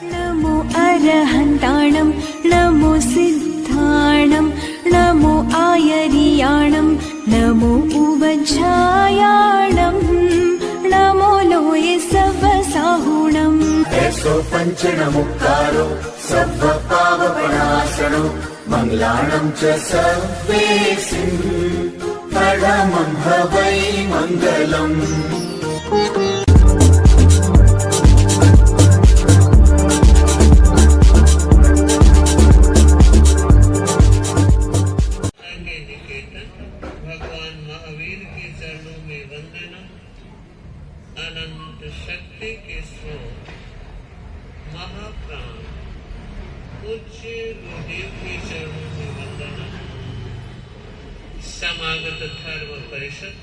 नमो अरहन्ताणं नमो सिद्धाणं नमो आयर्याणं नमो उवज्झायाणं नमो लोये सवसाहुणम् ऐसो पञ्चनमुक्कारो सर्वपावपणासनो मङ्गलाणं च सर्वेसिं परमं हवै मङ्गलम्। भगवान महावीर के चरणों में वंदना, अनंत शक्ति के सो महाप्राण पूज्य गुरुदेव के चरणों में वंदना। समागत धर्म परिषद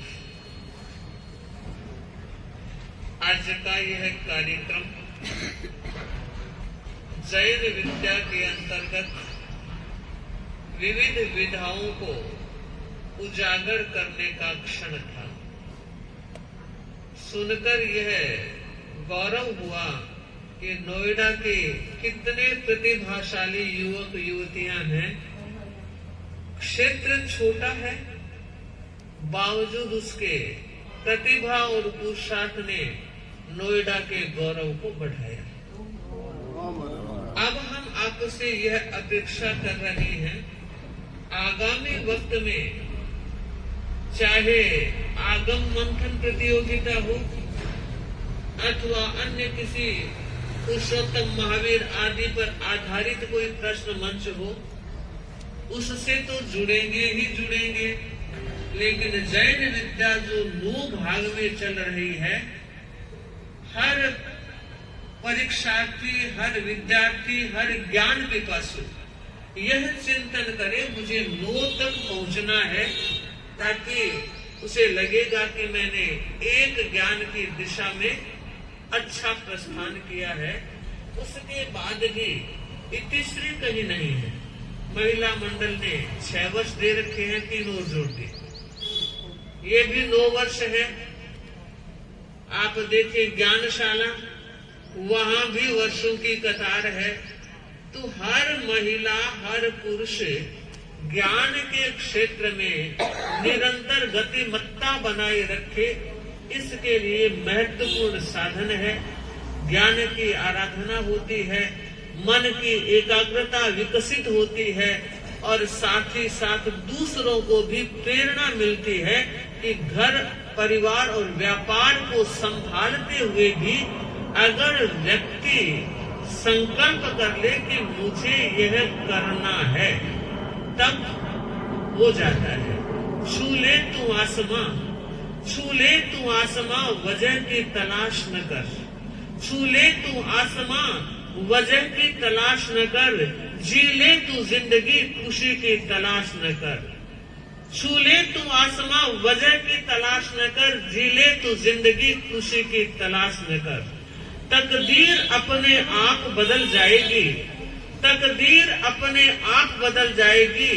आज का यह कार्यक्रम जैन विद्या के अंतर्गत विविध विधाओं को उजागर करने का क्षण था। सुनकर यह गौरव हुआ कि नोएडा के कितने प्रतिभाशाली युवक युवतियां हैं। क्षेत्र छोटा है, बावजूद उसके प्रतिभा और पुरुषार्थ ने नोएडा के गौरव को बढ़ाया। अब हम आपसे यह अपेक्षा कर रहे हैं, आगामी वक्त में चाहे आगम मंथन प्रतियोगिता हो अथवा अन्य किसी पुरुषोत्तम महावीर आदि पर आधारित कोई प्रश्न मंच हो, उससे तो जुड़ेंगे ही जुड़ेंगे, लेकिन जैन विद्या जो नो भाग में चल रही है, हर परीक्षार्थी, हर विद्यार्थी, हर ज्ञान पिपासु यह चिंतन करे मुझे नो तक पहुंचना है, ताकि उसे लगेगा कि मैंने एक ज्ञान की दिशा में अच्छा प्रस्थान किया है। उसके बाद भी इतिश्री कहीं नहीं है। महिला मंडल ने 6 वर्ष दे रखे हैं, 3 और जोड़ दिए, ये भी 9 वर्ष है। आप देखिए ज्ञानशाला, वहां भी वर्षों की कतार है। तो हर महिला, हर पुरुष ज्ञान के क्षेत्र में निरंतर गतिमत्ता बनाए रखे, इसके लिए महत्वपूर्ण साधन है। ज्ञान की आराधना होती है, मन की एकाग्रता विकसित होती है और साथ ही साथ दूसरों को भी प्रेरणा मिलती है कि घर, परिवार और व्यापार को संभालते हुए भी अगर व्यक्ति संकल्प कर ले कि मुझे यह करना है, तब हो जाता है। छू ले तू आसमां, छू ले तू आसमां, वजह की तलाश न कर। छू ले तू आसमां, वजह की तलाश न कर। जी ले तू जिंदगी, खुशी की तलाश न कर। छू ले तू आसमां, वजह की तलाश न कर। जी ले तू जिंदगी, खुशी की तलाश न कर। तकदीर अपने आप बदल जाएगी, तकदीर अपने आप बदल जाएगी।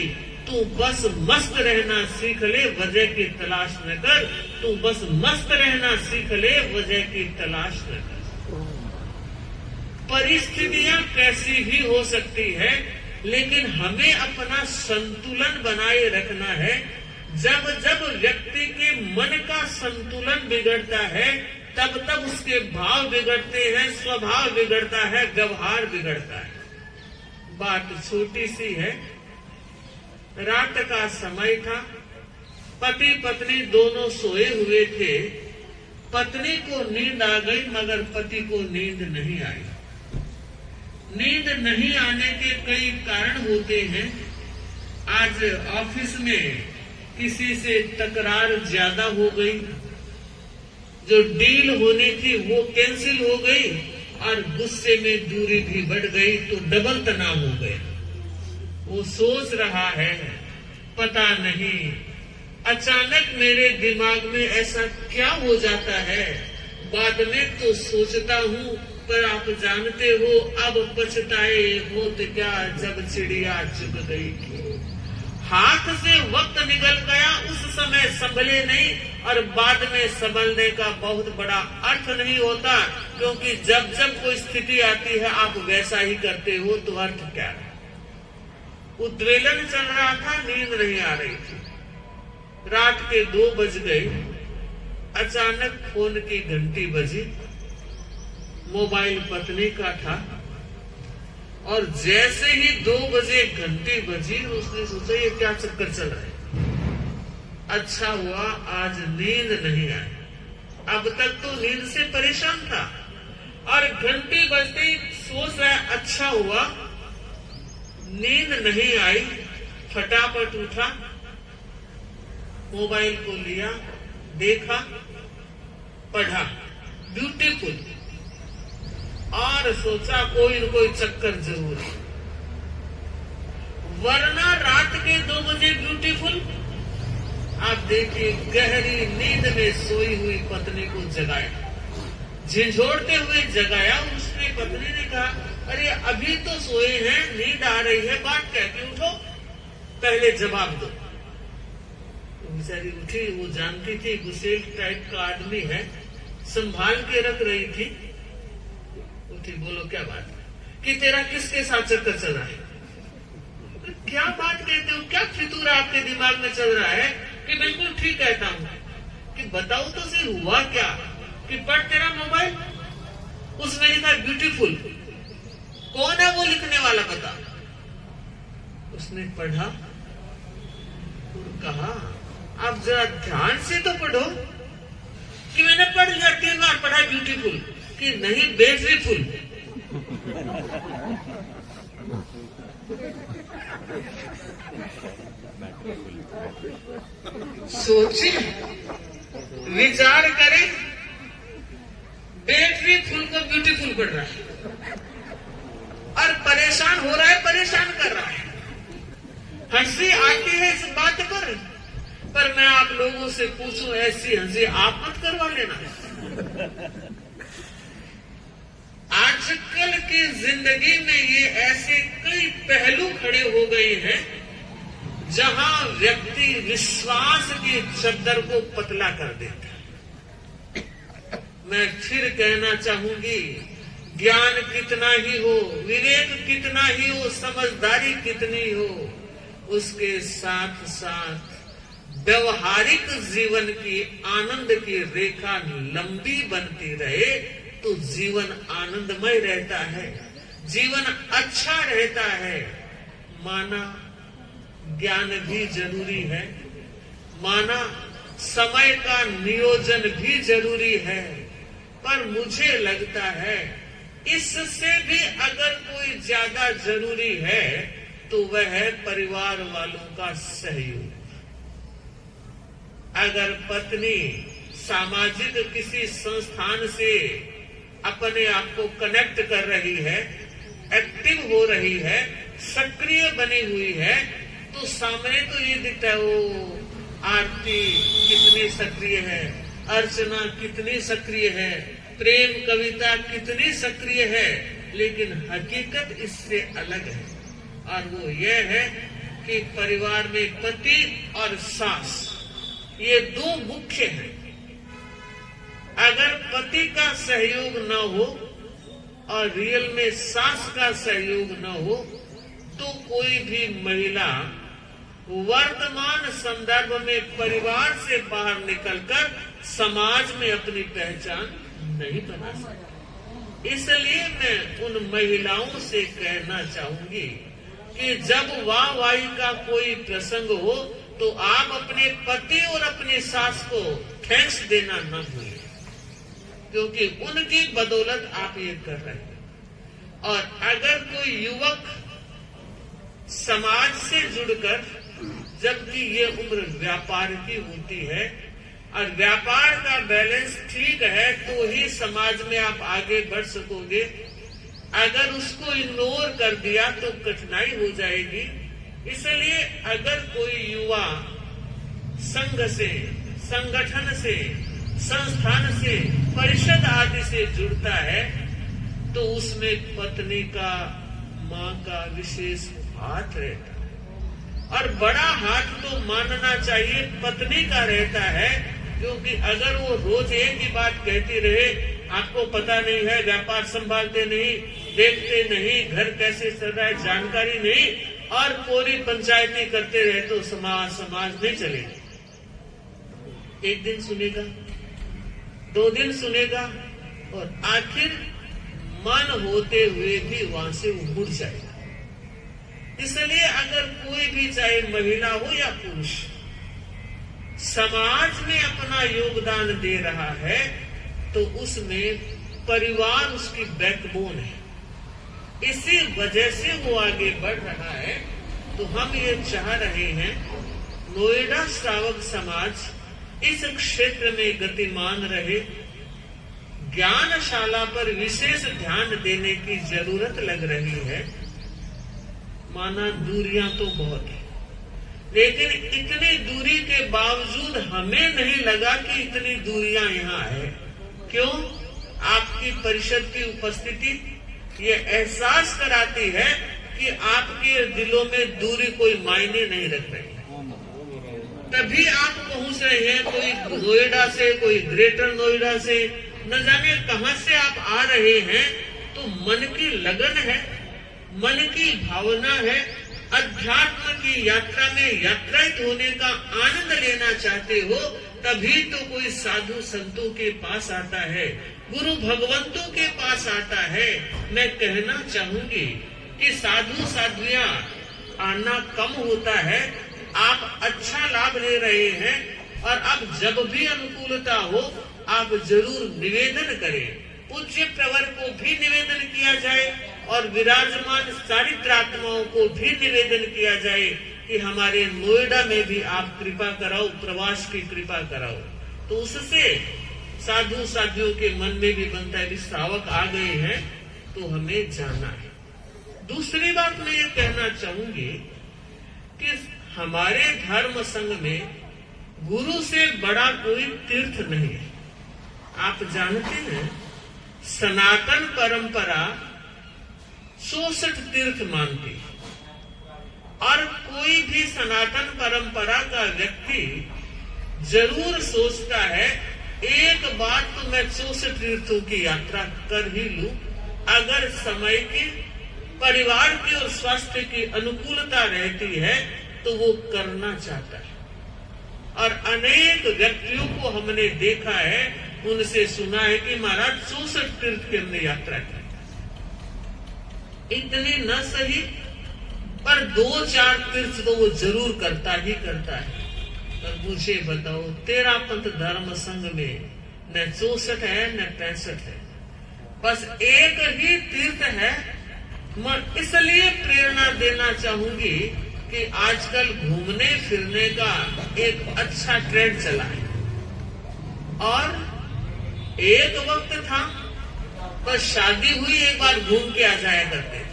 तू बस मस्त रहना सीख ले, वजह की तलाश न कर। तू बस मस्त रहना सीख ले, वजह की तलाश न कर। परिस्थितियां कैसी भी हो सकती है, लेकिन हमें अपना संतुलन बनाए रखना है। जब जब व्यक्ति के मन का संतुलन बिगड़ता है, तब तब उसके भाव बिगड़ते हैं, स्वभाव बिगड़ता है, व्यवहार बिगड़ता है। बात छोटी सी है। रात का समय था, पति पत्नी दोनों सोए हुए थे। पत्नी को नींद आ गई, मगर पति को नींद नहीं आई। नींद नहीं आने के कई कारण होते हैं। आज ऑफिस में किसी से तकरार ज्यादा हो गई, जो डील होनी थी वो कैंसिल हो गई, और गुस्से में दूरी भी बढ़ गई, तो डबल तनाव हो गया। वो सोच रहा है, पता नहीं अचानक मेरे दिमाग में ऐसा क्या हो जाता है। बाद में तो सोचता हूँ, पर आप जानते हो अब पछताए होत क्या, जब चिड़िया चुग गई। हाथ से वक्त निकल गया, उस समय संभले नहीं, और बाद में संभलने का बहुत बड़ा अर्थ नहीं होता, क्योंकि जब जब कोई स्थिति आती है आप वैसा ही करते हो, तो अर्थ क्या है? उद्वेलन चल रहा था, नींद नहीं आ रही थी, रात के 2 बज गए, अचानक फोन की घंटी बजी, मोबाइल पत्नी का था, और जैसे ही 2 बजे घंटी बजी उसने सोचा ये क्या चक्कर चल रहा है। अच्छा हुआ आज नींद नहीं आई, अब तक तो नींद से परेशान था, और घंटी बजते ही सोच रहा है अच्छा हुआ नींद नहीं आई। फटाफट उठा, मोबाइल को लिया, देखा, पढ़ा ब्यूटीफुल, और सोचा कोई न कोई चक्कर जरूर है, वरना रात के 2 बजे ब्यूटीफुल। आप देखिए गहरी नींद में सोई हुई पत्नी को जगाया, झिझोड़ते हुए जगाया। उसने पत्नी ने कहा अरे अभी तो सोए हैं, नींद आ रही है, बात क्या की, उठो पहले जवाब दो। बेचारी उठी, वो जानती थी गुस्सेल टाइप का आदमी है, संभाल के रख रही थी। उठी, बोलो क्या बात है कि तेरा किसके साथ चक्कर चल रहा है? क्या बात कहते हो, क्या फितूर आपके दिमाग में चल रहा है? कि बिल्कुल ठीक कहता हूँ, कि बताओ तो सही हुआ क्या? कि पढ़ तेरा मोबाइल, उसमें लिखा ब्यूटीफुल, कौन है वो लिखने वाला बता। उसने पढ़ा और कहा अब जरा ध्यान से तो पढ़ो। कि मैंने पढ़ लिया, 3 बार पढ़ा ब्यूटीफुल, कि नहीं ब्यूटीफुल। सोचिए, विचार करें, बैटरी फुल को ब्यूटीफुल पढ़ रहा है और परेशान हो रहा है, परेशान कर रहा है। हंसी आती है इस बात पर मैं आप लोगों से पूछूं, ऐसी हंसी आप मत करवा लेना। आजकल की जिंदगी में ये ऐसे कई पहलू खड़े हो गए हैं जहां व्यक्ति विश्वास की चद्दर को पतला कर देता है। मैं फिर कहना चाहूंगी, ज्ञान कितना ही हो, विवेक कितना ही हो, समझदारी कितनी हो, उसके साथ साथ व्यवहारिक जीवन की आनंद की रेखा लंबी बनती रहे तो जीवन आनंदमय रहता है, जीवन अच्छा रहता है। माना ज्ञान भी जरूरी है, माना समय का नियोजन भी जरूरी है, पर मुझे लगता है इससे भी अगर कोई ज्यादा जरूरी है तो वह है परिवार वालों का सहयोग। अगर पत्नी सामाजिक किसी संस्थान से अपने आप को कनेक्ट कर रही है, एक्टिव हो रही है, सक्रिय बनी हुई है, तो सामने तो ये दिखता है वो आरती कितनी सक्रिय है, अर्चना कितनी सक्रिय है, प्रेम कविता कितनी सक्रिय है, लेकिन हकीकत इससे अलग है। और वो ये है कि परिवार में पति और सास ये 2 मुख्य हैं। अगर पति का सहयोग न हो और रियल में सास का सहयोग न हो तो कोई भी महिला वर्तमान संदर्भ में परिवार से बाहर निकलकर समाज में अपनी पहचान नहीं बना सकती। इसलिए मैं उन महिलाओं से कहना चाहूंगी कि जब वाहवाही का कोई प्रसंग हो तो आप अपने पति और अपनी सास को थैंक्स देना न भूलें, क्योंकि उनकी बदौलत आप ये कर रहे हैं। और अगर कोई युवक समाज से जुड़कर, जबकि ये उम्र व्यापार की होती है और व्यापार का बैलेंस ठीक है तो ही समाज में आप आगे बढ़ सकोगे। अगर उसको इग्नोर कर दिया तो कठिनाई हो जाएगी। इसलिए अगर कोई युवा संघ से, संगठन से, संस्थान से, परिषद आदि से जुड़ता है तो उसमें पत्नी का, माँ का विशेष हाथ रहता है। और बड़ा हाथ तो मानना चाहिए पत्नी का रहता है, क्योंकि अगर वो रोज एक ही बात कहती रहे, आपको पता नहीं है, व्यापार संभालते नहीं, देखते नहीं, घर कैसे चल रहा है जानकारी नहीं, और पूरी पंचायती करते रहे तो समाज नहीं चलेगा। एक दिन सुनेगा, 2 दिन सुनेगा, और आखिर मन होते हुए भी वहां से मुड़ जाएगा। इसलिए अगर कोई भी, चाहे महिला हो या पुरुष, समाज में अपना योगदान दे रहा है तो उसमें परिवार उसकी बैकबोन है। इसी वजह से वो आगे बढ़ रहा है। तो हम ये चाह रहे हैं नोएडा श्रावक समाज इस क्षेत्र में गतिमान रहे। ज्ञानशाला पर विशेष ध्यान देने की जरूरत लग रही है। माना दूरियां तो बहुत है, लेकिन इतनी दूरी के बावजूद हमें नहीं लगा कि इतनी दूरियां यहाँ है। क्यों? आपकी परिषद की उपस्थिति ये एहसास कराती है कि आपके दिलों में दूरी कोई मायने नहीं रख रही। तभी आप पहुंच रहे हैं, कोई नोएडा से, कोई ग्रेटर नोएडा से, न जाने कहां से आप आ रहे हैं। तो मन की लगन है, मन की भावना है, अध्यात्म की यात्रा में यात्रायित होने का आनंद लेना चाहते हो, तभी तो कोई साधु संतों के पास आता है, गुरु भगवंतों के पास आता है। मैं कहना चाहूंगी कि साधु साध्वियां आना कम होता है। आप अच्छा लाभ ले रहे हैं, और अब जब भी अनुकूलता हो आप जरूर निवेदन करें। पूज्य प्रवर को भी निवेदन किया जाए और विराजमान चारित्रात्माओं को भी निवेदन किया जाए कि हमारे नोएडा में भी आप कृपा कराओ, प्रवास की कृपा कराओ। तो उससे साधु साधियों के मन में भी बनता है कि श्रावक आ गए हैं तो हमें जाना है। दूसरी बात मैं ये कहना चाहूंगी कि हमारे धर्म संघ में गुरु से बड़ा कोई तीर्थ नहीं है। आप जानते हैं सनातन परंपरा 64 तीर्थ मानती है, और कोई भी सनातन परंपरा का व्यक्ति जरूर सोचता है एक बार तो मैं 64 तीर्थों की यात्रा कर ही लूं। अगर समय की, परिवार की और स्वास्थ्य की अनुकूलता रहती है तो वो करना चाहता है। और अनेक व्यक्तियों को हमने देखा है, उनसे सुना है कि महाराज 64 तीर्थ की हमने यात्रा की। इतनी न सही पर 2-4 तीर्थ तो वो जरूर करता ही करता है। पर मुझे बताओ, तेरा पंथ धर्म संघ में न 64 है न 65 है, बस एक ही तीर्थ है। मैं इसलिए प्रेरणा देना चाहूंगी कि आजकल घूमने फिरने का एक अच्छा ट्रेंड चला है, और एक वक्त था बस शादी हुई एक बार घूम के आ जाया करते थे।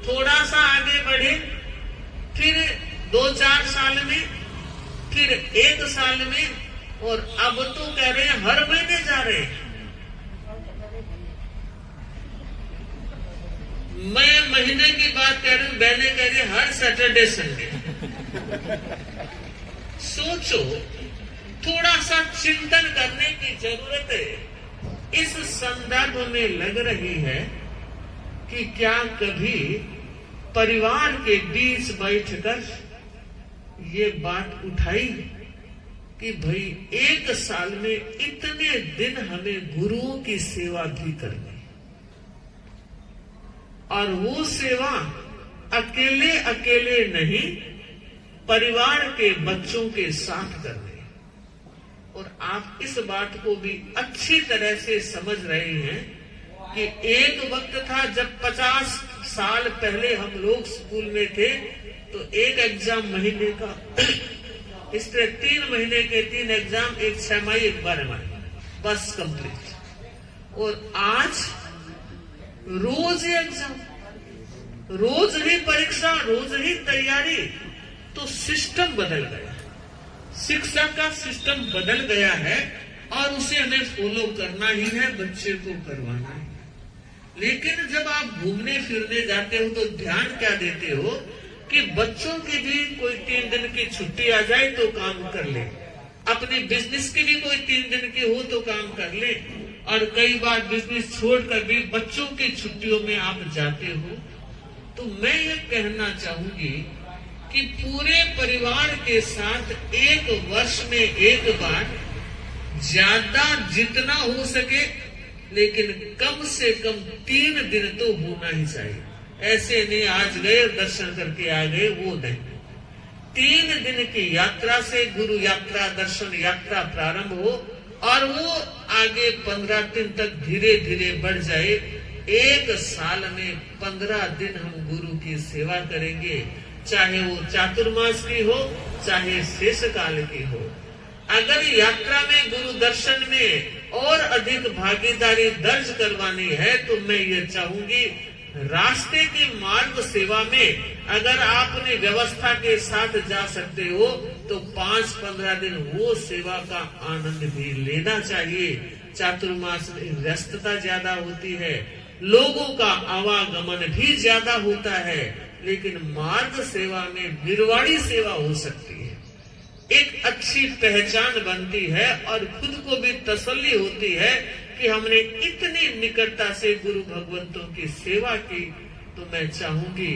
थोड़ा सा आगे बढ़े, फिर 2-4 साल में, फिर 1 साल में, और अब तो कह रहे हैं हर महीने जा रहे हैं। मैं महीने की बात कह रही हूँ, बहने कह रही हर सैटरडे संडे। सोचो, थोड़ा सा चिंतन करने की जरूरत है। इस संदर्भ में लग रही है कि क्या कभी परिवार के बीच बैठकर ये बात उठाई कि भाई 1 साल में इतने दिन हमें गुरुओं की सेवा भी करनी, और वो सेवा अकेले अकेले नहीं, परिवार के बच्चों के साथ करनी। और आप इस बात को भी अच्छी तरह से समझ रहे हैं कि एक वक्त था जब 50 साल पहले हम लोग स्कूल में थे तो एक एग्जाम महीने का, इस तरह 3 महीने के 3 एग्जाम, एक 6 माही एक 12 माही, बस कंप्लीट। और आज रोज एग्जाम, रोज ही परीक्षा, रोज ही तैयारी। तो सिस्टम बदल गया, शिक्षा का सिस्टम बदल गया है, और उसे हमें फॉलो करना ही है, बच्चे को करवाना है। लेकिन जब आप घूमने फिरने जाते हो तो ध्यान क्या देते हो कि बच्चों की भी कोई 3 दिन की छुट्टी आ जाए तो काम कर ले। अपने बिजनेस के लिए कोई 3 दिन की हो तो काम कर ले, और कई बार बिजनेस छोड़कर भी बच्चों की छुट्टियों में आप जाते हो। तो मैं ये कहना चाहूंगी कि पूरे परिवार के साथ 1 वर्ष में 1 बार, ज्यादा जितना हो सके, लेकिन कम से कम 3 दिन तो होना ही चाहिए। ऐसे नहीं आज गए दर्शन करके आ गए, वो नहीं। 3 दिन की यात्रा से गुरु यात्रा, दर्शन यात्रा प्रारंभ हो और वो आगे 15 दिन तक धीरे धीरे बढ़ जाए। 1 साल में 15 दिन हम गुरु की सेवा करेंगे, चाहे वो चातुर्मास की हो, चाहे शेष काल की हो। अगर यात्रा में गुरु दर्शन में और अधिक भागीदारी दर्ज करवानी है तो मैं ये चाहूंगी, रास्ते की मार्ग सेवा में अगर आपने व्यवस्था के साथ जा सकते हो तो 5-15 दिन वो सेवा का आनंद भी लेना चाहिए। चातुर्मास में व्यस्तता ज्यादा होती है, लोगों का आवागमन भी ज्यादा होता है, लेकिन मार्ग सेवा में निर्वाणी सेवा हो सकती है, एक अच्छी पहचान बनती है और खुद को भी तसल्ली होती है कि हमने इतनी निकटता से गुरु भगवंतों की सेवा की। तो मैं चाहूंगी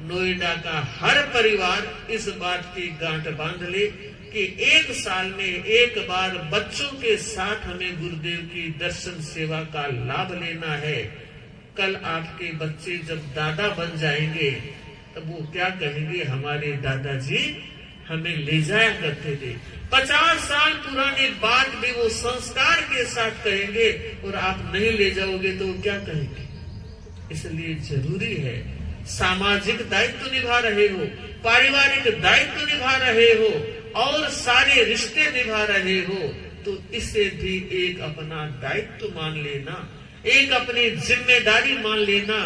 नोएडा का हर परिवार इस बात की गांठ बांध ले कि 1 साल में 1 बार बच्चों के साथ हमें गुरुदेव की दर्शन सेवा का लाभ लेना है। कल आपके बच्चे जब दादा बन जाएंगे तब वो क्या कहेंगे, हमारे दादाजी हमें ले जाया करते थे। 50 साल पुरानी बात भी वो संस्कार के साथ कहेंगे, और आप नहीं ले जाओगे तो वो क्या कहेंगे। इसलिए जरूरी है, सामाजिक दायित्व निभा रहे हो, पारिवारिक दायित्व निभा रहे हो और सारे रिश्ते निभा रहे हो, तो इसे भी एक अपना दायित्व मान लेना, एक अपनी जिम्मेदारी मान लेना।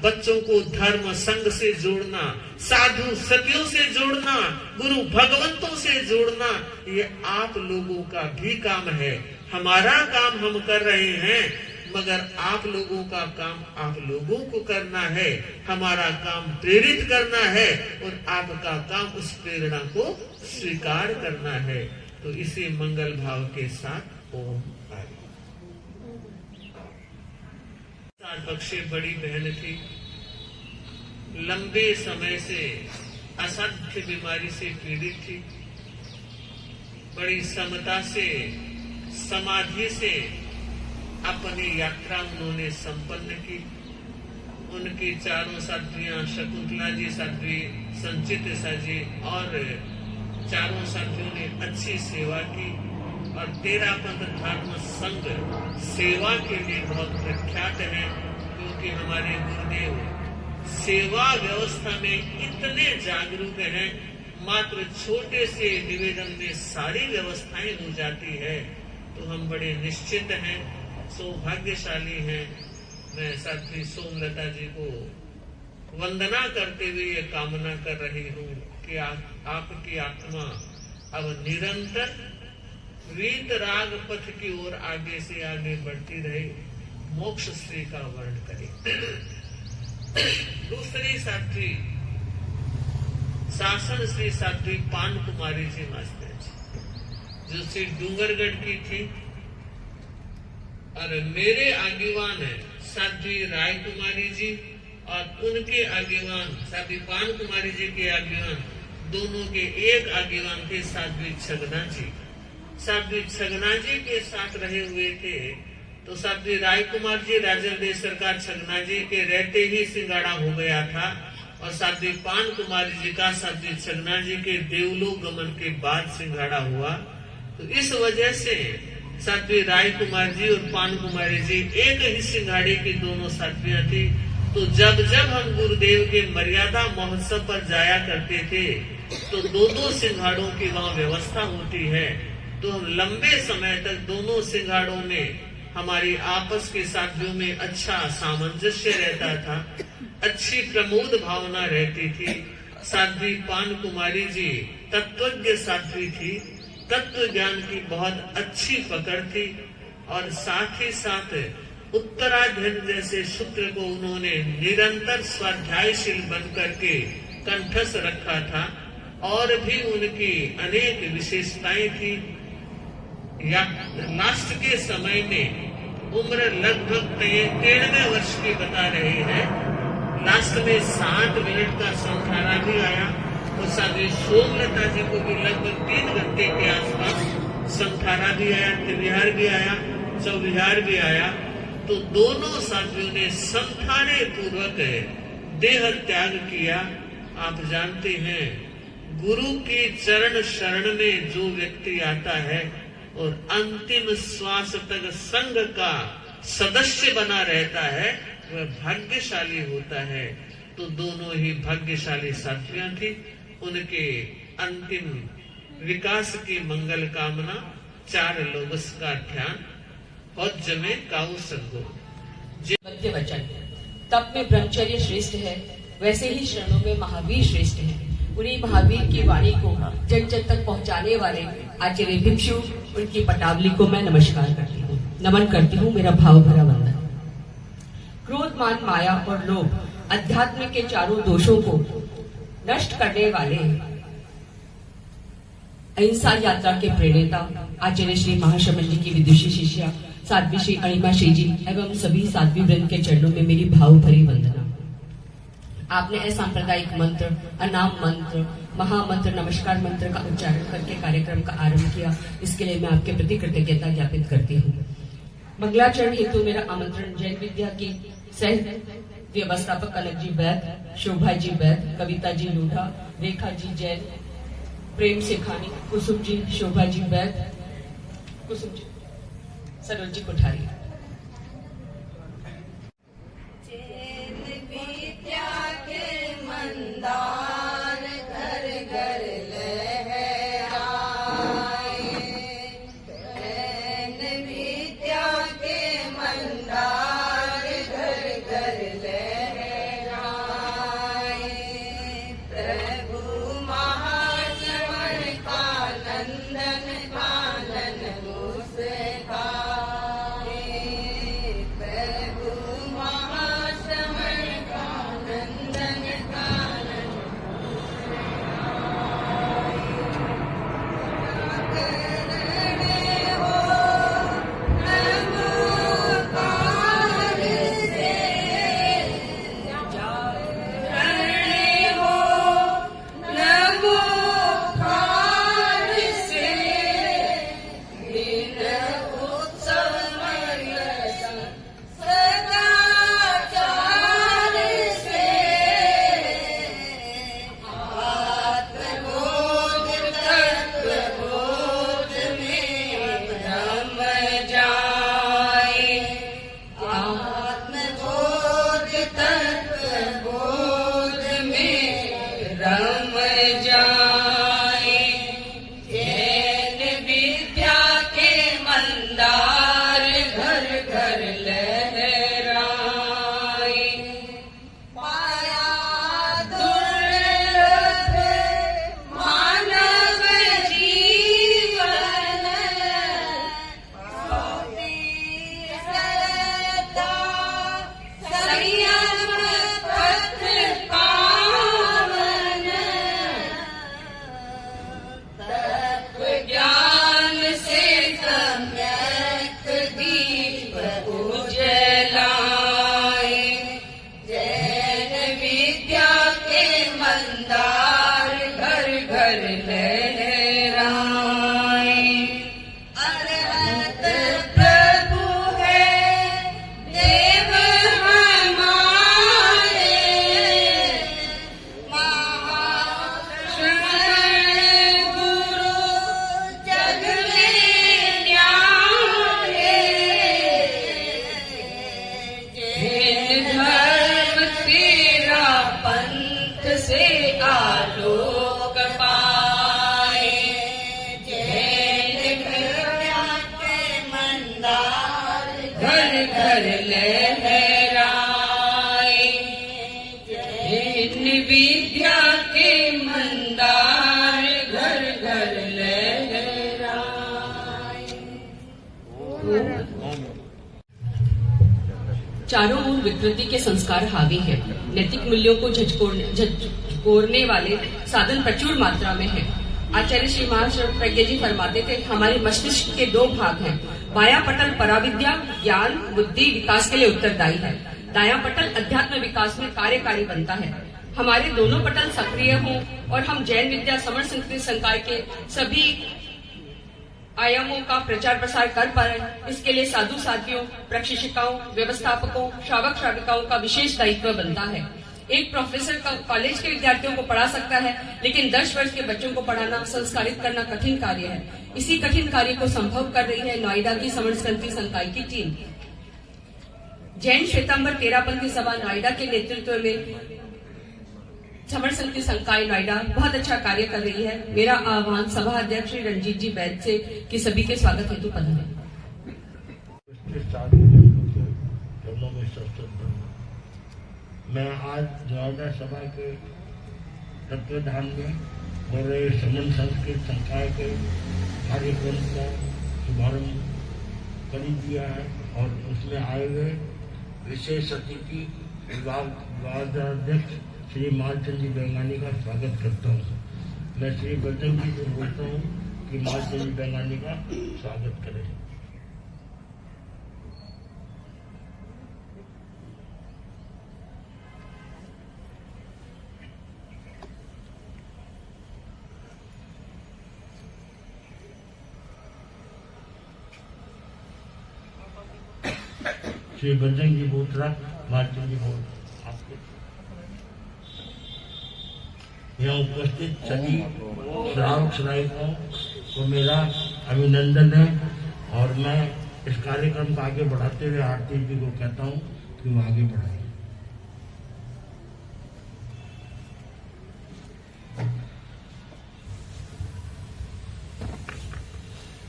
बच्चों को धर्म संघ से जोड़ना, साधु सतियों से जोड़ना, गुरु भगवंतों से जोड़ना, ये आप लोगों का भी काम है। हमारा काम हम कर रहे हैं, मगर आप लोगों का काम आप लोगों को करना है। हमारा काम प्रेरित करना है और आपका काम उस प्रेरणा को स्वीकार करना है। तो इसी मंगल भाव के साथ ओम आदि। बख्शे बड़ी बहन थी, लंबे समय से असाध्य बीमारी से पीड़ित थी। बड़ी समता से, समाधि से अपनी यात्रा उन्होंने संपन्न की। उनकी 4 साध्वियां, शकुंतला जी साध्वी, संचित साजी और 4 साथियों ने अच्छी सेवा की और 13 पंथ धर्म संघ सेवा के लिए बहुत प्रख्यात है, क्योंकि हमारे गुरुदेव सेवा व्यवस्था में इतने जागरूक हैं, मात्र छोटे से निवेदन में सारी व्यवस्थाएं हो जाती है। तो हम बड़े निश्चित हैं, सौभाग्यशाली हैं। मैं साथी सोमलता जी को वंदना करते हुए ये कामना कर रही हूँ कि आपकी आत्मा अब निरंतर वीत राग पथ की ओर आगे से आगे बढ़ती रहे, मोक्ष श्री का वर्ण करे। दूसरी साथी शासन श्री साध्वी पान कुमारी जी मास्टर जी, जो श्री डूंगरगढ़ की थी, और मेरे आगेवान है साध्वी राय कुमारी जी और उनके आगेवान साध्वी पान कुमारी जी के आगेवान, दोनों के एक आगेवान थे साध्वी छगना जी। साध्वी छगना जी के साथ रहे हुए थे तो साध्वी राय कुमार जी राजदेव सरकार छगना जी के रहते ही सिंगाड़ा हो गया था, और साध्वी पान कुमारी जी का साध्वी छगना जी के देवलोक गमन के बाद सिंगाड़ा हुआ। तो इस वजह से साध्वी राय कुमार जी और पान कुमारी जी एक ही सिंगाड़े की दोनों साध्वियां थी। तो जब जब हम गुरुदेव के मर्यादा महोत्सव पर जाया करते थे तो 2-2 सिंगाड़ों की वहाँ व्यवस्था होती है। तो हम लंबे समय तक दोनों सिंगाड़ों में हमारी आपस के साथियों में अच्छा सामंजस्य रहता था, अच्छी प्रमोद भावना रहती थी। साध्वी पान कुमारी जी तत्वज्ञ साध्वी थी, तत्व ज्ञान की बहुत अच्छी पकड़ थी, और साथ ही साथ उत्तराध्ययन जैसे सूत्र को उन्होंने निरंतर स्वाध्यायशील बन करके कंठस्थ रखा था। और भी उनकी अनेक विशेषताएं थी। या लास्ट के समय में उम्र लगभग 93 वर्ष की बता रहे हैं। लास्ट में 60 मिनट का संखारा भी आया और साथ ही सोमलता जी को भी लगभग 3 घंटे के आसपास संखारा भी आया, त्रिविहार भी आया, चौविहार भी आया। तो दोनों साथियों ने संखारे पूर्वक देह त्याग किया। आप जानते हैं, गुरु की चरण शरण में जो व्यक्ति आता है और अंतिम श्वास तक संघ का सदस्य बना रहता है, वह भाग्यशाली होता है। तो दोनों ही भाग्यशाली साथियां थी। उनके अंतिम विकास की मंगल कामना, 4 लोग का ध्यान, हौज में काऊ सद्गो। मध्य वचन, तप में ब्रह्मचर्य श्रेष्ठ है, वैसे ही शरणों में महावीर श्रेष्ठ है। उन्हीं महावीर की वाणी को जन जन तक पहुंचाने वाले आचार्य भिक्षु, उनकी पटावली को मैं नमस्कार करती हूँ, नमन करती हूँ, मेरा भाव भरा वंदन। क्रोध, मान, माया और लोभ अध्यात्म के चारों दोषों को नष्ट करने वाले अहिंसा यात्रा के प्रेरणा आचार्य श्री महाशमन जी की विदुषी शिष्या साध्वी श्री अणिमा श्री जी एवं सभी साध्वी वृंद के चरणों में मेरी भाव भरी वंदना। आपने असांप्रदायिक मंत्र, अनाम मंत्र, महामंत्र, नमस्कार मंत्र का उच्चारण करके कार्यक्रम का आरंभ किया। इसके लिए मैं आपके प्रति कृतज्ञता ज्ञापित करती हूँ। मंगलाचरण हेतु मेरा आमंत्रण जैन विद्या की सह व्यवस्थापक कनक जी वैद, शोभा जी वैद, कविता जी लोढ़ा, रेखा जी जैन, प्रेम सेखानी, कुसुम जी, शोभा जी वैद, कुसुम जी, सरोज जी कोठारी। चारों ओर विकृति के संस्कार हावी है। नैतिक मूल्यों को झकझोरने वाले साधन प्रचुर मात्रा में है। आचार्य श्री महाशय प्रज्ञा जी फरमाते थे, हमारे मस्तिष्क के 2 भाग हैं। बायां पटल पराविद्या, ज्ञान, बुद्धि, विकास के लिए उत्तरदायी है। दायां पटल अध्यात्म विकास में कार्यकारी बनता है। हमारे दोनों पटल सक्रिय हों और हम जैन विद्या समर संस्कृति संकाय के सभी आयामों का प्रचार प्रसार कर पाए, इसके लिए साधु साथियों, प्रशिक्षिकाओं, व्यवस्थापकों, श्रावक श्राविकाओं का विशेष दायित्व बनता है। एक प्रोफेसर कॉलेज के विद्यार्थियों को पढ़ा सकता है, लेकिन 10 वर्ष के बच्चों को पढ़ाना, संस्कारित करना कठिन कार्य है। इसी कठिन कार्य को संभव कर रही है नोएडा की समर संस्कृति संकाय की टीम। जैन श्वेतांबर तेरापंथी सभा नोएडा के नेतृत्व में समर संस्कृति संकाय नोएडा बहुत अच्छा कार्य कर रही है। मेरा आह्वान सभा अध्यक्ष श्री रंजीत जी वैद से कि सभी के स्वागत हेतु पधारें। मैं आज नोएडा सभा के तत्वाधान में हो रहे समन संस्कृत संकाय के कार्यक्रम का शुभारंभ कर दिया है और उसमें आए हुए विशेष अतिथि विभागाध्यक्ष श्री मालचंद जी बेंगानी का स्वागत करता हूँ। मैं श्री बजरंग जी को बोलता हूँ कि मालचंद जी बेंगानी का स्वागत करें। श्री बजरंग जी बोतरा, मालचंद जी बोल आपके यहाँ उपस्थित सभी श्रावक श्राविकाओं को मेरा अभिनंदन है और मैं इस कार्यक्रम को आगे बढ़ाते हुए आरती जी को कहता हूँ कि वो आगे बढ़ाए।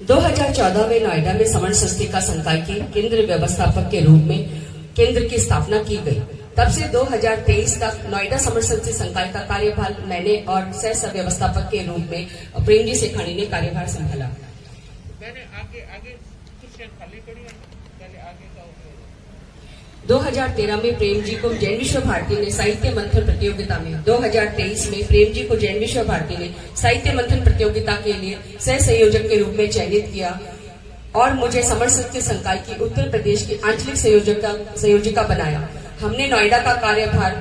2014 में नोएडा में समर संस्कृति का संकाय के केंद्र व्यवस्थापक के रूप में केंद्र की स्थापना की गई। तब से 2023 तक नोएडा समर संस्कृति संकाय का कार्यभार मैंने और सह व्यवस्थापक के रूप में प्रेम जी सेखानी ने कार्यभार संभाला। मैंने आगे कुछ खाली पड़ी है, पहले आगे का 2013 में प्रेम जी को जैन विश्व भारती ने साहित्य मंथन प्रतियोगिता में 2023 में प्रेम जी को जैन विश्व भारती ने साहित्य मंथन प्रतियोगिता के लिए सह संयोजक के रूप में चयनित किया और मुझे समर संस्कृति संकाय की उत्तर प्रदेश की आंचलिक संयोजिका बनाया। हमने नोएडा का कार्यभार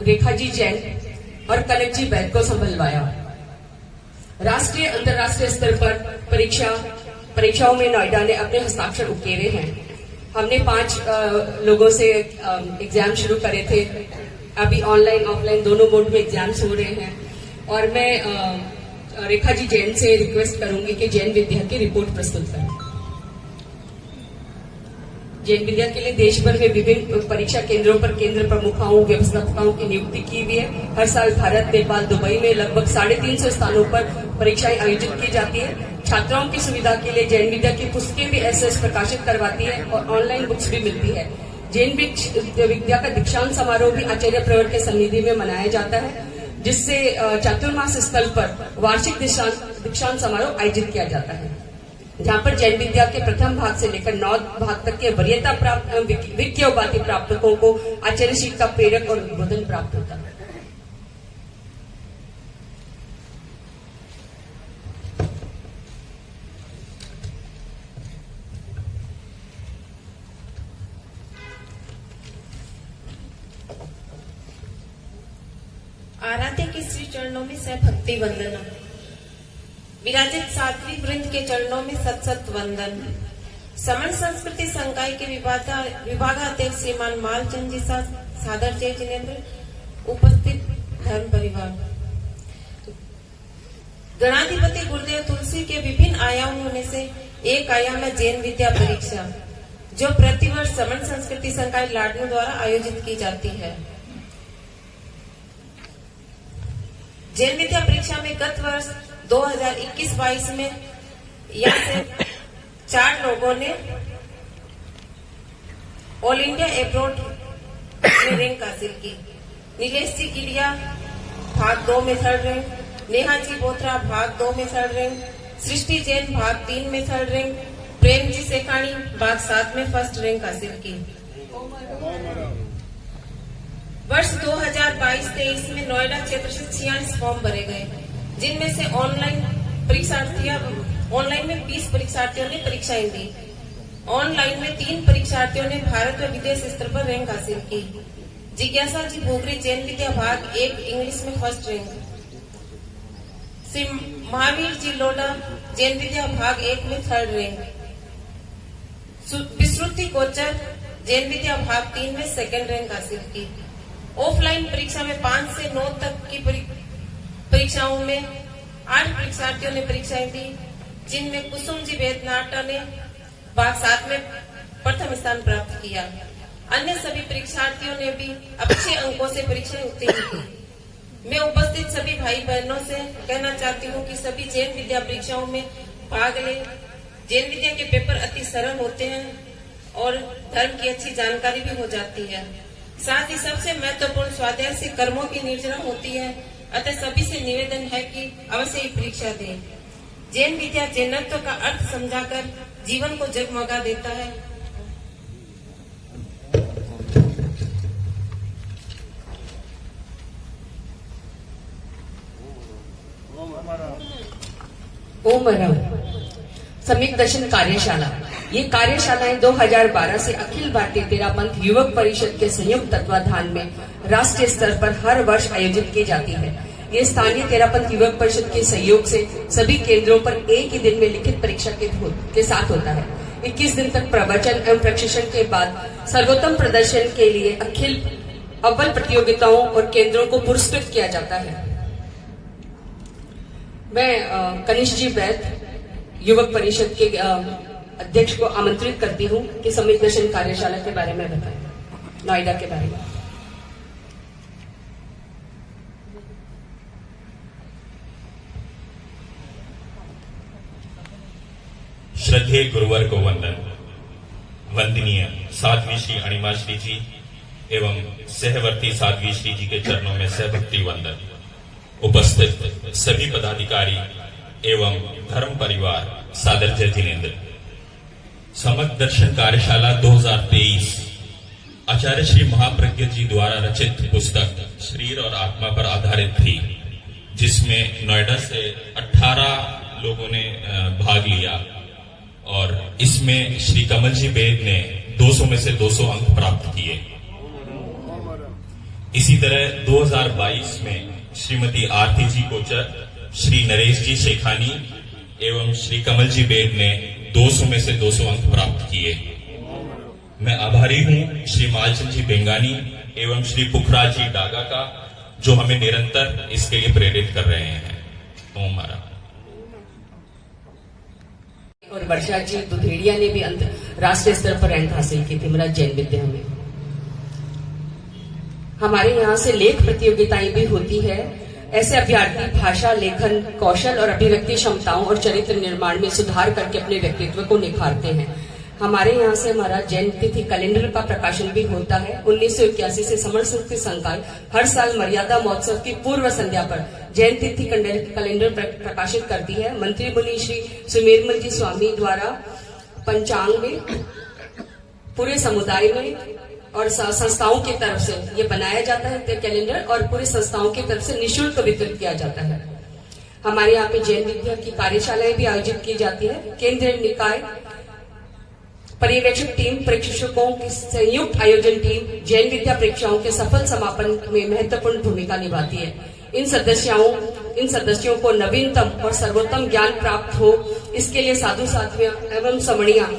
रेखा जी जैन और कनक जी वैद को संभलवाया। राष्ट्रीय अंतर्राष्ट्रीय स्तर पर परीक्षाओं में नोएडा ने अपने हस्ताक्षर उकेरे हैं। हमने 5 लोगों से एग्जाम शुरू करे थे। अभी ऑनलाइन ऑफलाइन दोनों मोड में एग्जाम्स हो रहे हैं और मैं रेखा जी जैन से रिक्वेस्ट करूंगी कि जैन विद्या की रिपोर्ट प्रस्तुत करें। जैन विद्या के लिए देश भर में विभिन्न परीक्षा केंद्रों पर केंद्र प्रमुखाओं व्यवस्थापकों की नियुक्ति की हुई है। हर साल भारत, नेपाल, दुबई में लगभग 350 स्थानों पर परीक्षाएं आयोजित की जाती है। छात्राओं की सुविधा के लिए जैन विद्या की पुस्तकें भी एसएस प्रकाशित करवाती है और ऑनलाइन बुक्स भी मिलती है। जैन विद्या का दीक्षांत समारोह भी आचार्य प्रवर के सन्निधि में मनाया जाता है, जिससे चातुर्मास स्थल पर वार्षिक दीक्षांत समारोह आयोजित किया जाता है, जहाँ पर जैन विद्या के प्रथम भाग से लेकर 9 भाग तक के वरीयता प्राप्त विज्ञ उपाधि प्राप्तकों को आचार्य शीट का प्रेरक और उद्बोधन प्राप्त होता है। आराध्य के श्री चरणों में सह भक्ति वंदना, विराजित साध्वी वृंद के चरणों में सत सत वंदन। समर संस्कृति संकाय के विभागाध्यक्ष श्रीमान मालचंद जी सादर जय जिनेन्द्र, उपस्थित धर्म परिवार, गणाधिपति गुरुदेव तुलसी के विभिन्न आयामों में से एक आयाम है जैन विद्या परीक्षा, जो प्रतिवर्ष समर संस्कृति संकाय लाडनू द्वारा आयोजित की जाती है। जैन विद्या परीक्षा में गत वर्ष 2021-22 में यहाँ से 4 लोगों ने ऑल इंडिया एब्रॉड में रैंक हासिल की। नीलेश जी गिरिया भाग 2 में 3rd रैंक, नेहा जी बोत्रा भाग 2 में 3rd रैंक, सृष्टि जैन भाग 3 में 3rd रैंक, प्रेम जी सेखानी भाग 7 में 1st रैंक हासिल की। वर्ष 2022-23 में नोएडा क्षेत्र से 46 फॉर्म भरे गए। जिनमें से ऑनलाइन में 20 परीक्षार्थियों ने परीक्षाएं दी। ऑनलाइन में 3 परीक्षार्थियों ने भारत व विदेश स्तर पर रैंक हासिल की। जिज्ञासा जी भोगरी जैन विद्या भाग 1 इंग्लिश में फर्स्ट रैंक। श्री महावीर जी लोढ़ा जैन विद्या भाग 1 में 3rd रैंक। विश्रुति कोचर जैन विद्या भाग 3 में 2nd रैंक हासिल की। ऑफलाइन परीक्षा में 5 से 9 तक की परीक्षाओं में 8 परीक्षार्थियों ने परीक्षाएं दी, जिनमें कुसुम जी वेदनाटा ने भाग 7 में प्रथम स्थान प्राप्त किया। अन्य सभी परीक्षार्थियों ने भी अच्छे अंकों से परीक्षाएं उत्तीर्ण की। मैं उपस्थित सभी भाई बहनों से कहना चाहती हूँ कि सभी जैन विद्या परीक्षाओं में भाग ले। जैन विद्या के पेपर अति सरल होते हैं और धर्म की अच्छी जानकारी भी हो जाती है। साथ ही सबसे महत्वपूर्ण स्वाध्याय से कर्मों की निर्जरा होती है। अतः सभी से निवेदन है कि अवश्य ही परीक्षा दें। जैन विद्या जैनत्व का अर्थ समझाकर जीवन को जगमगा देता है। ओम अरम सम्यक दर्शन कार्यशाला। ये कार्यशालाएं 2012 से अखिल भारतीय तेरापंथ युवक परिषद के संयुक्त तत्वाधान में राष्ट्रीय स्तर पर हर वर्ष आयोजित की जाती है। ये स्थानीय तेरापंथ युवक परिषद के सहयोग से सभी केंद्रों पर एक ही दिन में लिखित परीक्षा के साथ होता है। 21 दिन तक प्रवचन एवं प्रशिक्षण के बाद सर्वोत्तम प्रदर्शन के लिए अखिल अव्वल प्रतियोगिताओं और केंद्रों को पुरस्कृत किया जाता है। मैं कनिष्ठ जी बैद युवक परिषद के अध्यक्ष को आमंत्रित करती हूँ कि सम्यक दर्शन कार्यशाला के बारे में बताएं, नोएडा के बारे में। श्रद्धेय गुरुवर को वंदन। वंदनीय साध्वी श्री अणिमा श्री जी एवं सहवर्ती साध्वी श्री जी के चरणों में सहभक्ति वंदन। उपस्थित सभी पदाधिकारी एवं धर्म परिवार सादर जय जिनेन्द्र। सम्यक दर्शन कार्यशाला 2023 आचार्य श्री महाप्रज्ञ जी द्वारा रचित पुस्तक शरीर और आत्मा पर आधारित थी, जिसमें नोएडा से 18 लोगों ने भाग लिया और इसमें श्री कमल जी बेद ने 200 में से 200 अंक प्राप्त किए। इसी तरह 2022 में श्रीमती आरती जी कोचर, श्री नरेश जी शेखानी एवं श्री कमल जी बेद ने 200 में से 200 अंक प्राप्त किए। मैं आभारी हूं श्री मालचंद जी बेंगानी एवं श्री पुखराज जी डागा का, जो हमें निरंतर इसके लिए प्रेरित कर रहे हैं। ओम हरा। और वर्षा जी दुधेड़िया ने भी राष्ट्रीय स्तर पर रैंक हासिल की थी मेरा जैन विद्या में। हमारे यहाँ से लेख प्रतियोगिताएं भी होती है। ऐसे अभ्यर्थी भाषा, लेखन, कौशल और अभिव्यक्ति क्षमताओं और चरित्र निर्माण में सुधार करके अपने व्यक्तित्व को निखारते हैं। हमारे यहाँ से हमारा जैन तिथि कैलेंडर का प्रकाशन भी होता है। 1981 से समर संस्कृति संकाय हर साल मर्यादा महोत्सव की पूर्व संध्या पर जैन तिथि कैलेंडर प्रकाशित करती है। मंत्री मुनि श्री सुमेरमल जी स्वामी द्वारा पंचांग में पूरे समुदाय में और संस्थाओं की तरफ से ये बनाया जाता है कैलेंडर, और पूरे संस्थाओं की तरफ से निःशुल्क वितरित किया जाता है। हमारे यहाँ पे जैन विद्या की कार्यशालाएं भी आयोजित की जाती है। केंद्रीय निकाय पर्यवेक्षक टीम, प्रशिक्षकों की संयुक्त आयोजन टीम जैन विद्या परीक्षाओं के सफल समापन में महत्वपूर्ण भूमिका निभाती है। इन सदस्यों को नवीनतम और सर्वोत्तम ज्ञान प्राप्त हो, इसके लिए साधु साध्वियां एवं समणिया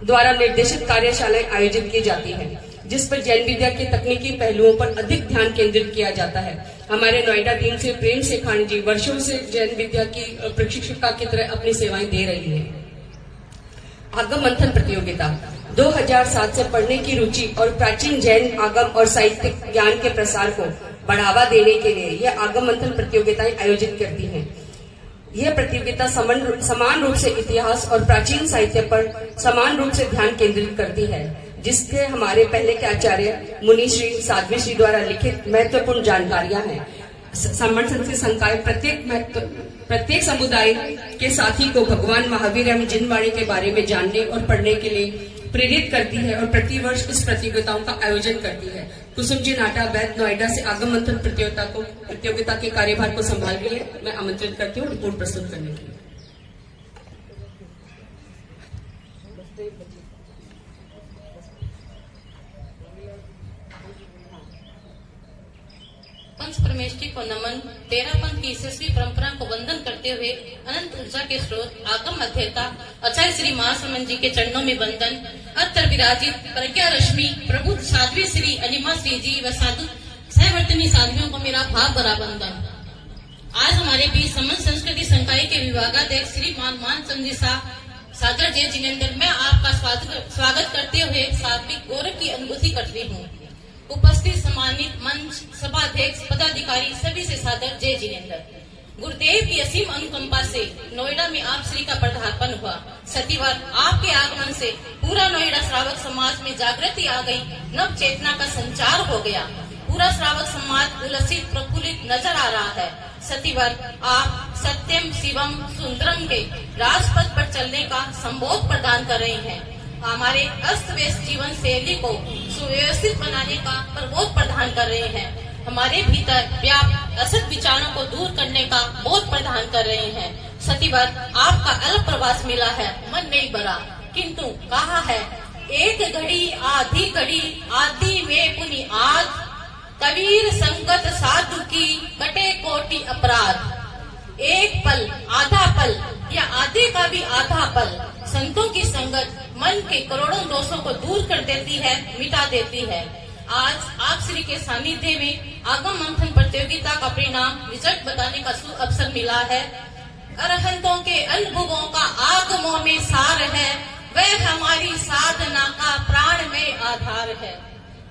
द्वारा निर्देशित कार्यशालाएं आयोजित की जाती है, जिस पर जैन विद्या के तकनीकी पहलुओं पर अधिक ध्यान केंद्रित किया जाता है। हमारे नोएडा टीम से प्रेम शेखानी जी वर्षों से जैन विद्या की प्रशिक्षिका की तरह अपनी सेवाएं दे रही है। आगम मंथन प्रतियोगिता 2007 से पढ़ने की रुचि और प्राचीन जैन आगम और साहित्यिक ज्ञान के प्रसार को बढ़ावा देने के लिए यह आगम मंथन प्रतियोगिताएं आयोजित करती हैं। यह प्रतियोगिता समान रूप से इतिहास और प्राचीन साहित्य पर समान रूप से ध्यान केंद्रित करती है, जिसके हमारे पहले के आचार्य मुनि श्री साध्वी श्री द्वारा लिखित महत्वपूर्ण जानकारियां हैं। सम्मान संस्कृति संकाय प्रत्येक समुदाय के साथी को भगवान महावीर एवं जिनवाणी के बारे में जानने और पढ़ने के लिए प्रेरित करती है और प्रतिवर्ष इस प्रतियोगिताओं का आयोजन करती है, कुसुम जी नाटा बैद नोएडा से आगम मंथन प्रतियोगिता के कार्यभार को संभाल रही है। मैं आमंत्रित करती हूँ रिपोर्ट प्रस्तुत करने के लिए। पंच परमेष्ठी को नमन। 13 पंथ की यशस्वी परंपरा को वंदन करते हुए अनंत ऊर्जा के स्रोत आगम अध्येता आचार्य श्री महासमन जी के चरणों में वंदन। अत्र विराजित प्रज्ञा रश्मि प्रबुद्ध साध्वी श्री अनिमा श्री जी व साधु सहवर्तिनी साध्वियों को मेरा भाव भरा वंदन। आज हमारे बीच समन संस्कृति संकाय के विभागाध्यक्ष श्री मान चंद जी सागर जय जिनेन्द्र, मैं आपका स्वागत करते हुए सात्विक गौरव की अनुभूति करती हूँ। उपस्थित सम्मानित मंच सभाध्यक्ष पदाधिकारी सभी से सादर जय जिनेन्द्र। गुरुदेव की असीम अनुकंपा से नोएडा में आप श्री का पदार्पण हुआ। सतीवर आपके आगमन से पूरा नोएडा श्रावक समाज में जागृति आ गई, नव चेतना का संचार हो गया। पूरा श्रावक समाज उल्लसित प्रफुल्लित नजर आ रहा है। सतीवर आप सत्यम शिवम सुंदरम के राजपथ पर चलने का संबोध प्रदान कर रहे हैं। हमारे अस्त व्यस्त जीवन शैली को सुव्यवस्थित बनाने का प्रबोध प्रदान कर रहे हैं। हमारे भीतर व्याप्त असत विचारों को दूर करने का बोध प्रदान कर रहे हैं। सतीवर आपका अल्प प्रवास मिला है, मन नहीं भरा, किंतु कहा है एक घड़ी आधी घड़ी आदि में पुनि आज, कबीर संगत साधु की कटे कोटि अपराध। एक पल आधा पल या आधे का भी आधा पल संतों की संगत मन के करोड़ों दोषों को दूर कर देती है, मिटा देती है। आज आप श्री के सानिध्य में आगम मंथन प्रतियोगिता का परिणाम रिजल्ट बताने का अवसर मिला है। अरहंतों के अनुभवों का आगमों में सार है, वह हमारी साधना का प्राण में आधार है।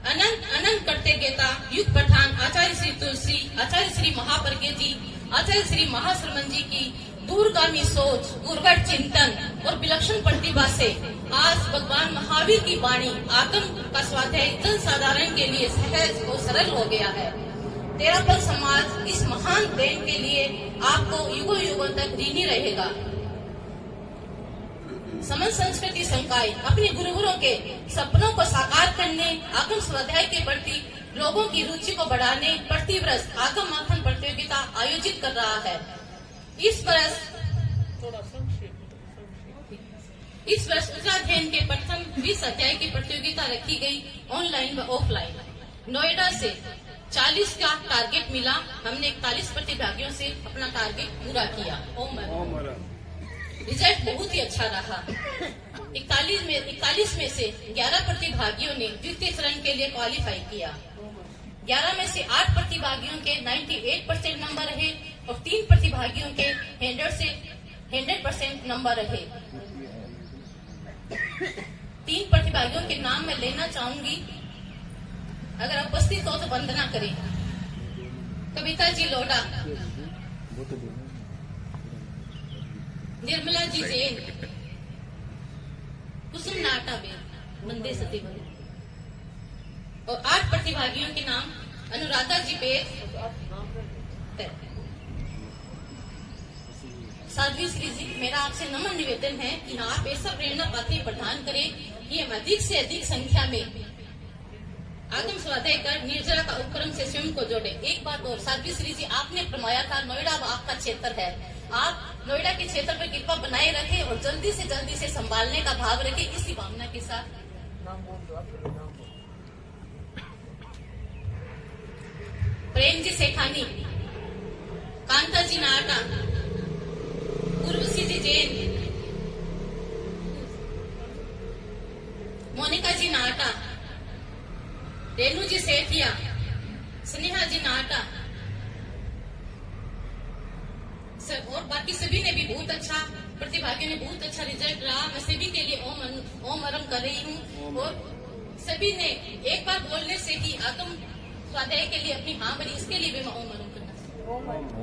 अनंत अनंत करते गेता युग प्रधान आचार्य श्री तुलसी, आचार्य श्री महाप्रज्ञ जी, आचार्य श्री महाश्रमण जी की दूरगामी सोच, गुरुवर चिंतन और विलक्षण प्रतिभा से आज भगवान महावीर की वाणी आगम का स्वाध्याय जन साधारण के लिए सहज और सरल हो गया है। 13 पंथ समाज इस महान देन के लिए आपको युगों युगों तक ऋणी रहेगा। समन संस्कृति संकाय अपने गुरुवरों के सपनों को साकार करने, आगम स्वाध्याय के प्रति लोगों की रुचि को बढ़ाने प्रतिवर्ष आगम मंथन प्रतियोगिता आयोजित कर रहा है। इस वर्ष उत्तराध्ययन के प्रथम 20 अध्याय की प्रतियोगिता रखी गई, ऑनलाइन व ऑफलाइन। नोएडा से 40 का टारगेट मिला। हमने 41 प्रतिभागियों से अपना टारगेट पूरा किया। रिजल्ट बहुत ही अच्छा रहा। 41 में से 11 प्रतिभागियों ने द्वितीय चरण के लिए क्वालिफाई किया। 11 में से 8 प्रतिभागियों के 98% नंबर रहे और 3 प्रतिभागियों के 100% नंबर रहे। 3 प्रतिभागियों के नाम मैं लेना चाहूंगी, अगर उपस्थित हो तो वंदना करें। कविता जी लोढ़ा, निर्मला जी जैन, कुसुम नाटा मंदे सती और 8 प्रतिभागियों के नाम अनुराधा जी बेद। साध्वी श्री जी, मेरा आपसे नम्र निवेदन है कि आप ऐसा प्रेरणा पात्र प्रदान करें कि हम अधिक से अधिक संख्या में आगम स्वाध्याय कर निर्जरा का उपक्रम से स्वयं को जोड़े। एक बात और, साध्वी श्री जी, आपने फरमाया था नोएडा आपका क्षेत्र है, आप नोएडा के क्षेत्र पर कृपा बनाए रखें और जल्दी से संभालने का भाव रखें। इसी भावना के साथ प्रेम जी सेठानी, कांता जी नाटा, उर्वशी जी जैन, मोनिका जी नाटा, रेणु जी सेठिया, स्नेहा जी नाटा और बाकी सभी ने भी बहुत अच्छा, प्रतिभागियों ने बहुत अच्छा रिजल्ट रहा। मैं सभी के लिए ओम अरम कर रही हूँ और सभी ने एक बार बोलने से ही आगम स्वाध्याय के लिए अपनी हाँ भरी, इसके लिए भी मैं ओम अरम करना चाहूँ।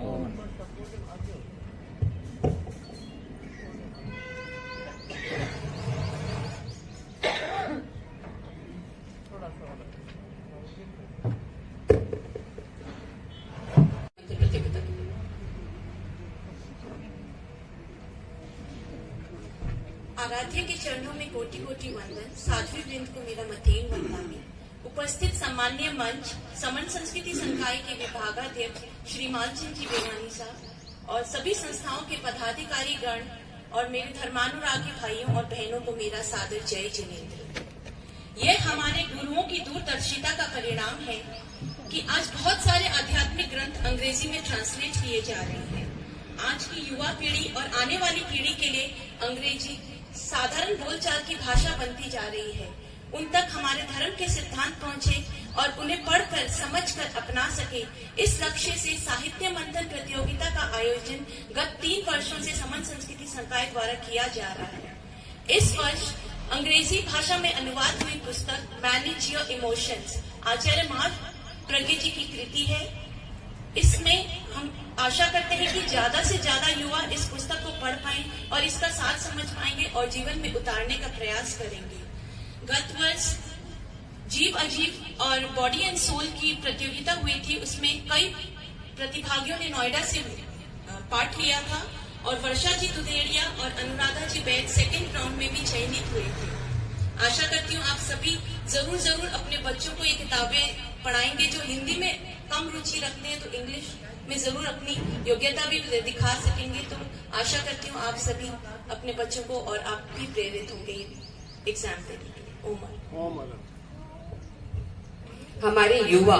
आराध्य के चरणों में कोटि कोटि वंदन। साध्वी वृंद को मेरा मथेन वंदनामि। उपस्थित सम्मान्य मंच समन संस्कृति संकाय के विभागाध्यक्ष श्री मालचंद जी बेगानी साहब और सभी संस्थाओं के पदाधिकारी गण और मेरे धर्मानुरागी भाइयों और बहनों को मेरा सादर जय जिनेन्द्र। यह हमारे गुरुओं की दूरदर्शिता का परिणाम है कि आज बहुत सारे आध्यात्मिक ग्रंथ अंग्रेजी में ट्रांसलेट किए जा रहे हैं। आज की युवा पीढ़ी और आने वाली पीढ़ी के लिए अंग्रेजी साधारण बोलचाल की भाषा बनती जा रही है। उन तक हमारे धर्म के सिद्धांत पहुंचे और उन्हें पढ़कर समझकर अपना सके, इस लक्ष्य से साहित्य मंथन प्रतियोगिता का आयोजन गत 3 वर्षों से समन संस्कृति संकाय द्वारा किया जा रहा है। इस वर्ष अंग्रेजी भाषा में अनुवाद हुई पुस्तक मैनेज योर इमोशंस आचार्य महात्मा प्रज्ञा जी की कृति है। इसमें हम आशा करते हैं कि ज्यादा से ज्यादा युवा इस पुस्तक को पढ़ पाएं और इसका साथ समझ पाएंगे और जीवन में उतारने का प्रयास करेंगे। गत वर्ष जीव अजीब और बॉडी एंड सोल की प्रतियोगिता हुई थी। उसमें कई प्रतिभागियों ने नोएडा से पार्ट लिया था और वर्षा जी दुधेड़िया और अनुराधा जी बैद सेकेंड राउंड में भी चयनित हुए थे। आशा करती हूँ आप सभी जरूर अपने बच्चों को ये किताबें पढ़ाएंगे। जो हिंदी में कम रुचि रखते हैं तो इंग्लिश में जरूर अपनी योग्यता भी दिखा सकेंगे। तो आशा करती हूँ आप सभी अपने बच्चों को और आप भी प्रेरित होंगे एग्जाम देने के लिए। ओम हमारे युवा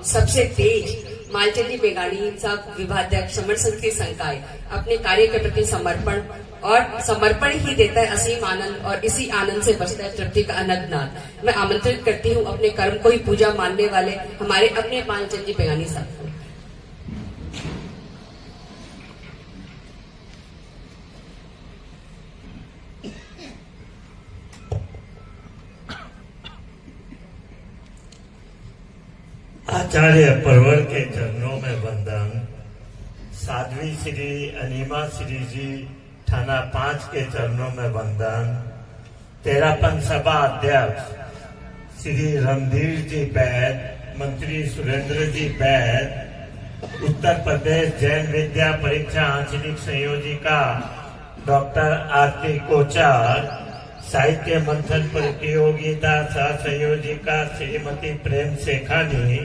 सबसे तेज मालचंद जी बेगानी साहब विभागाध्यक्ष समन संस्कृति संकाय अपने कार्य के प्रति समर्पण ही देता है असीम आनंद और इसी आनंद से बचता है तृप्ति का अनंत नाद। मैं आमंत्रित करती हूँ अपने कर्म को ही पूजा मानने वाले हमारे अपने मालचंद जी बेगानी साहब को। आचार्य परवर के चरणों में वंदन। साध्वी श्री अनिमा श्री जी थाना 5 के चरणों में वंदन। तेरापन सभा अध्यक्ष श्री रणधीर जी बैद, मंत्री सुरेंद्र जी बैद, उत्तर प्रदेश जैन विद्या परीक्षा आंचलिक संयोजिका डॉक्टर आरती कोचार, साहित्य मंथन प्रतियोगिता सह संयोजिका श्रीमती प्रेम शेखानी,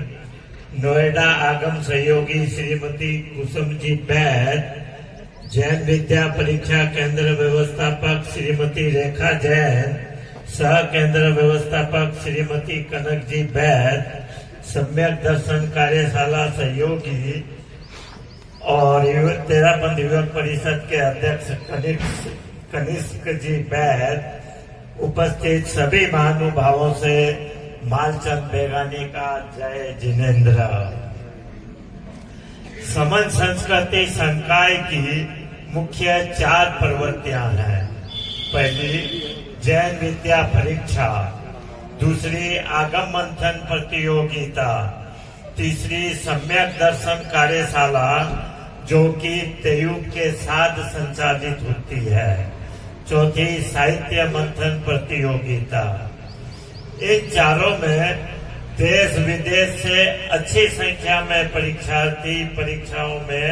नोएडा आगम सहयोगी श्रीमती कुसुम जी बैद, जैन विद्या परीक्षा केंद्र व्यवस्थापक श्रीमती रेखा जैन, सह केंद्र व्यवस्थापक श्रीमती कनक जी बैद, सम्यक दर्शन कार्यशाला सहयोगी और तेरापंथ युवक परिषद के अध्यक्ष कनिष्क जी बैद, उपस्थित सभी महानुभावों से मालचंद बेगानी का जय जिनेन्द्र। समन संस्कृति संकाय की मुख्य 4 प्रवृत्तियां हैं। पहली जैन विद्या परीक्षा, दूसरी आगम मंथन प्रतियोगिता, तीसरी सम्यक दर्शन कार्यशाला जो कि तेयुग के साथ संचालित होती है, चौथी साहित्य मंथन प्रतियोगिता। इन चारों में देश विदेश से अच्छी संख्या में परीक्षार्थी परीक्षाओं में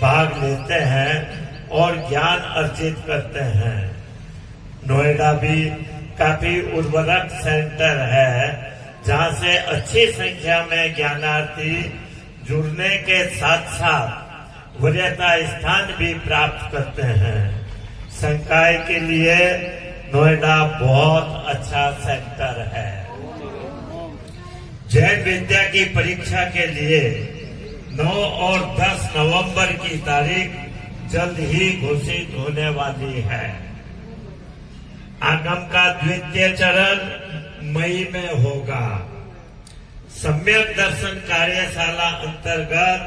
भाग लेते हैं और ज्ञान अर्जित करते हैं। नोएडा भी काफी उर्वरक सेंटर है जहां से अच्छी संख्या में ज्ञानार्थी जुड़ने के साथ साथ वरीयता स्थान भी प्राप्त करते हैं। संकाय के लिए नोएडा बहुत अच्छा सेंटर है। जैन विद्या की परीक्षा के लिए 9 और 10 नवंबर की तारीख जल्द ही घोषित होने वाली है। आगम का द्वितीय चरण मई में होगा। सम्यक दर्शन कार्यशाला अंतर्गत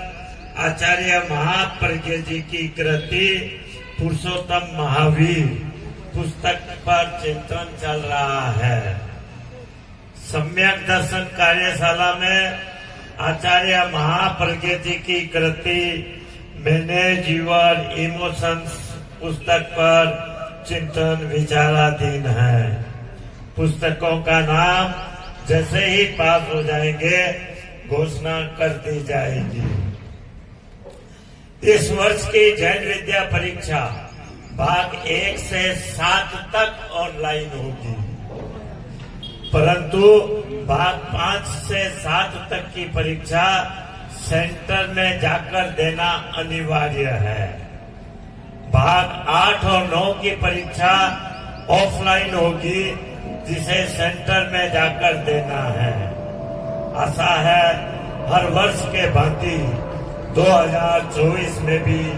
आचार्य महाप्रज्ञा जी की कृति पुरुषोत्तम महावीर पुस्तक पर चिंतन चल रहा है। सम्यक दर्शन कार्यशाला में आचार्य महाप्रज्ञा जी की कृति मैनेज योर इमोशंस पुस्तक पर चिंतन विचाराधीन है। पुस्तकों का नाम जैसे ही पास हो जाएंगे घोषणा कर दी जाएगी। इस वर्ष की जैन विद्या परीक्षा भाग 1 से 7 तक ऑनलाइन होगी, परंतु भाग 5 से 7 तक की परीक्षा सेंटर में जाकर देना अनिवार्य है। भाग 8 और 9 की परीक्षा ऑफलाइन होगी, जिसे सेंटर में जाकर देना है। आशा है हर वर्ष के भांति 2024 में भी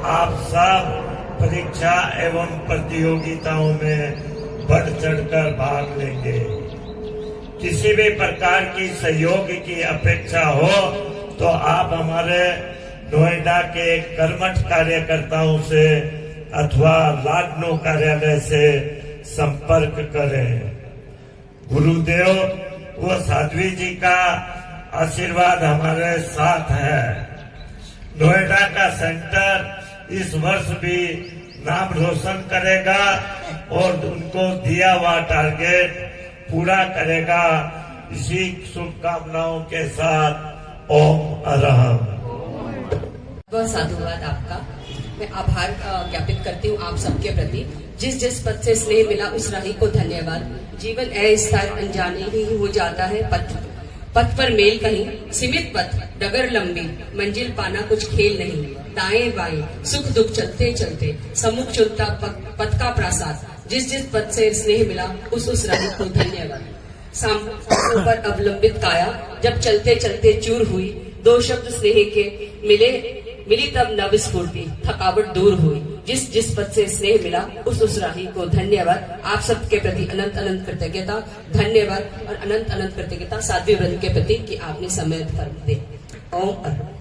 आप सब परीक्षा एवं प्रतियोगिताओं में बढ़ चढ़कर भाग लेंगे। किसी भी प्रकार की सहयोग की अपेक्षा हो तो आप हमारे नोएडा के कर्मठ कार्यकर्ताओं से अथवा लाडनो कार्यालय से संपर्क करें। गुरुदेव व साध्वी जी का आशीर्वाद हमारे साथ है। नोएडा का सेंटर इस वर्ष भी नाम रोशन करेगा और उनको दिया हुआ टारगेट पूरा करेगा। इसी शुभकामनाओं के साथ ओम अरहम। बहुत साधुवाद आपका। मैं आभार ज्ञापित करती हूँ आप सबके प्रति। जिस जिस पद से स्नेह मिला उस राही को धन्यवाद। जीवन ऐसा अनजाने ही हो जाता है। पथ पर मेल कहीं, सीमित पथ डगर लंबी, मंजिल पाना कुछ खेल नहीं। दाएं बाएं सुख दुख चलते चलते सम्मुख चुनता पथ का प्रासाद। जिस जिस पद से स्नेह मिला उस राही को धन्यवाद। सांसों पर अवलंबित काया जब चलते चलते चूर हुई। दो शब्द स्नेह के मिली तब नव स्फूर्ति, थकावट दूर हुई। जिस जिस पद से स्नेह मिला उस राही को धन्यवाद। आप सबके प्रति अनंत अनंत कृतज्ञता, धन्यवाद और अनंत अनंत कृतज्ञता साध्वी वृंद के प्रति कि आपने समय फर्क दे। ओम अरहम।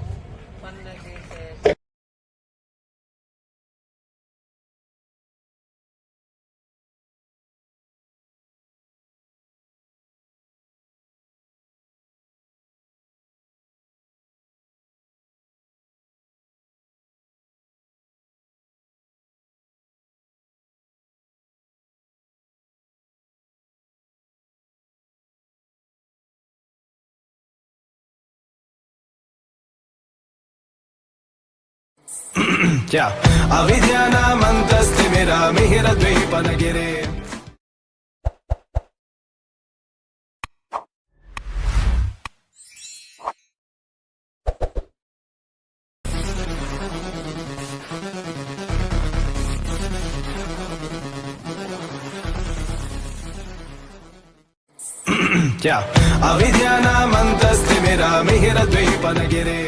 क्या अविद्यानामन्तस्तिमिरमिहिरद्वीपनगिरे। क्या अविद्यानामन्तस्तिमिरमिहिरद्वीपनगिरे।